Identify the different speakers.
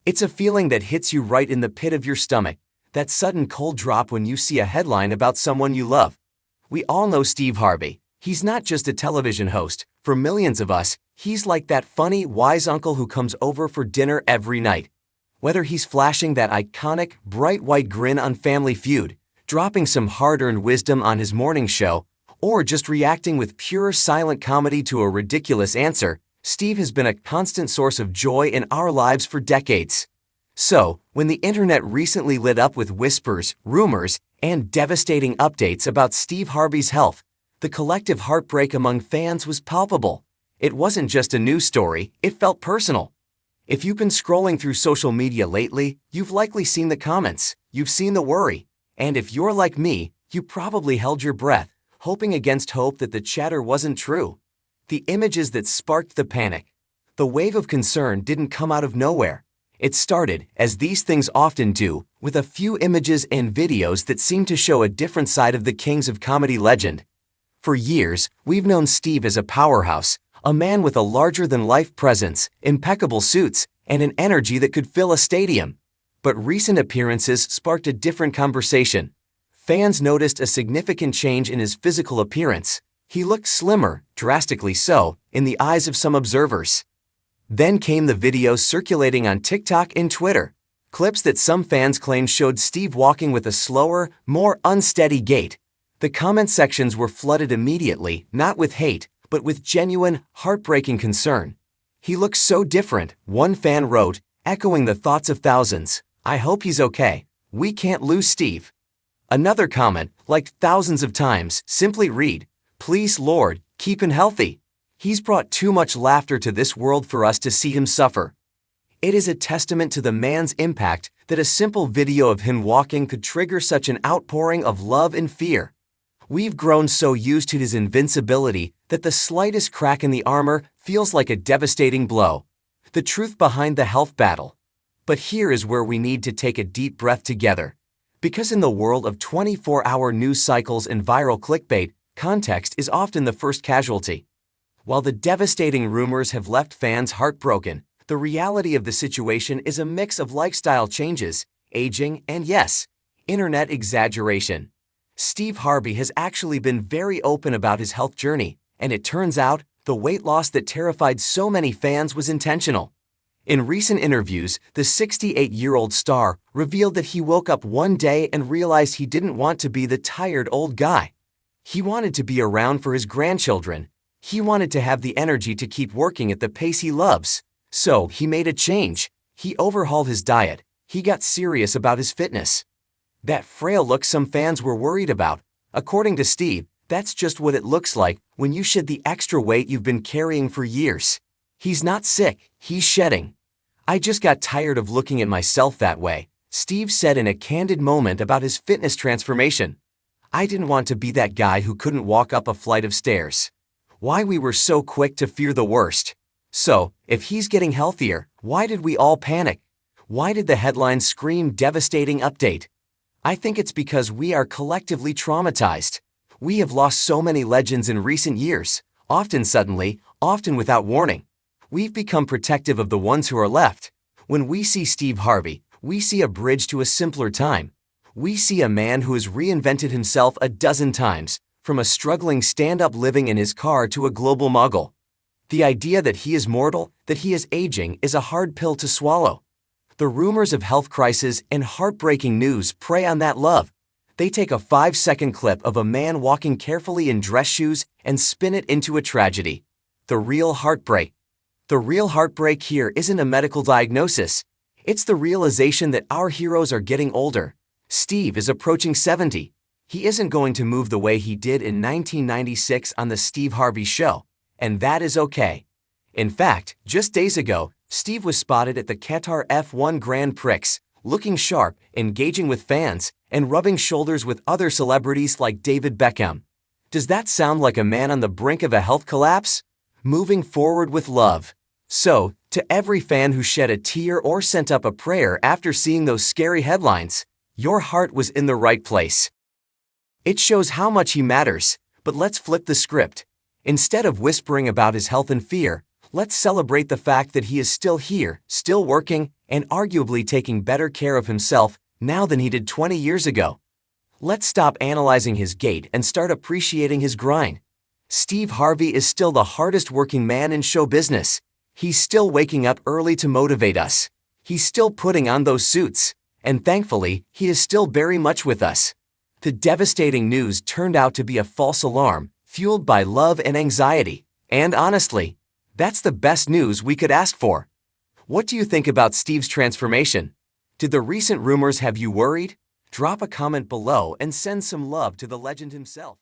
Speaker 1: It's a feeling that hits you right in the pit of your stomach, that sudden cold drop when you see a headline about someone you love. We all know Steve Harvey. He's not just a television host. For millions of us, he's like that funny, wise uncle who comes over for dinner every night. Whether he's flashing that iconic, bright white grin on Family Feud, dropping some hard-earned wisdom on his morning show, or just reacting with pure silent comedy to a ridiculous answer, Steve has been a constant source of joy in our lives for decades. So, when the internet recently lit up with whispers, rumors, and devastating updates about Steve Harvey's health, the collective heartbreak among fans was palpable. It wasn't just a news story, it felt personal. If you've been scrolling through social media lately, you've likely seen the comments, you've seen the worry, and if you're like me, you probably held your breath, hoping against hope that the chatter wasn't true. The images that sparked the panic. The wave of concern didn't come out of nowhere. It started, as these things often do, with a few images and videos that seemed to show a different side of the Kings of Comedy legend. For years, we've known Steve as a powerhouse, a man with a larger-than-life presence, impeccable suits, and an energy that could fill a stadium. But recent appearances sparked a different conversation. Fans noticed a significant change in his physical appearance. He looked slimmer, drastically so, in the eyes of some observers. Then came the videos circulating on TikTok and Twitter, clips that some fans claimed showed Steve walking with a slower, more unsteady gait. The comment sections were flooded immediately, not with hate, but with genuine, heartbreaking concern. "He looks so different," one fan wrote, echoing the thoughts of thousands. "I hope he's okay. We can't lose Steve." Another comment, liked thousands of times, simply read, "Please, Lord, keep him healthy. He's brought too much laughter to this world for us to see him suffer." It is a testament to the man's impact that a simple video of him walking could trigger such an outpouring of love and fear. We've grown so used to his invincibility that the slightest crack in the armor feels like a devastating blow. The truth behind the health battle. But here is where we need to take a deep breath together. Because in the world of 24-hour news cycles and viral clickbait, context is often the first casualty. While the devastating rumors have left fans heartbroken, the reality of the situation is a mix of lifestyle changes, aging, and yes, internet exaggeration. Steve Harvey has actually been very open about his health journey, and it turns out the weight loss that terrified so many fans was intentional. In recent interviews, the 68-year-old star revealed that he woke up one day and realized he didn't want to be the tired old guy. He wanted to be around for his grandchildren. He wanted to have the energy to keep working at the pace he loves. So he made a change. He overhauled his diet. He got serious about his fitness. That frail look some fans were worried about. According to Steve, that's just what it looks like when you shed the extra weight you've been carrying for years. He's not sick, he's shedding. "I just got tired of looking at myself that way," Steve said in a candid moment about his fitness transformation. "I didn't want to be that guy who couldn't walk up a flight of stairs." Why we were so quick to fear the worst. So, if he's getting healthier, why did we all panic? Why did the headlines scream devastating update? I think it's because we are collectively traumatized. We have lost so many legends in recent years, often suddenly, often without warning. We've become protective of the ones who are left. When we see Steve Harvey, we see a bridge to a simpler time. We see a man who has reinvented himself a dozen times, from a struggling stand-up living in his car to a global mogul. The idea that he is mortal, that he is aging, is a hard pill to swallow. The rumors of health crisis and heartbreaking news prey on that love. They take a 5-second clip of a man walking carefully in dress shoes and spin it into a tragedy. The real heartbreak. The real heartbreak here isn't a medical diagnosis. It's the realization that our heroes are getting older. Steve is approaching 70. He isn't going to move the way he did in 1996 on The Steve Harvey Show, and that is okay. In fact, just days ago, Steve was spotted at the Qatar F1 Grand Prix, looking sharp, engaging with fans, and rubbing shoulders with other celebrities like David Beckham. Does that sound like a man on the brink of a health collapse? Moving forward with love. So, to every fan who shed a tear or sent up a prayer after seeing those scary headlines, your heart was in the right place. It shows how much he matters, but let's flip the script. Instead of whispering about his health and fear, Let's celebrate the fact that he is still here, still working, and arguably taking better care of himself now than he did 20 years ago. Let's stop analyzing his gait and start appreciating his grind. Steve Harvey is still the hardest working man in show business. He's still waking up early to motivate us. He's still putting on those suits. And thankfully, he is still very much with us. The devastating news turned out to be a false alarm, fueled by love and anxiety. And honestly, that's the best news we could ask for. What do you think about Steve's transformation? Did the recent rumors have you worried? Drop a comment below and send some love to the legend himself.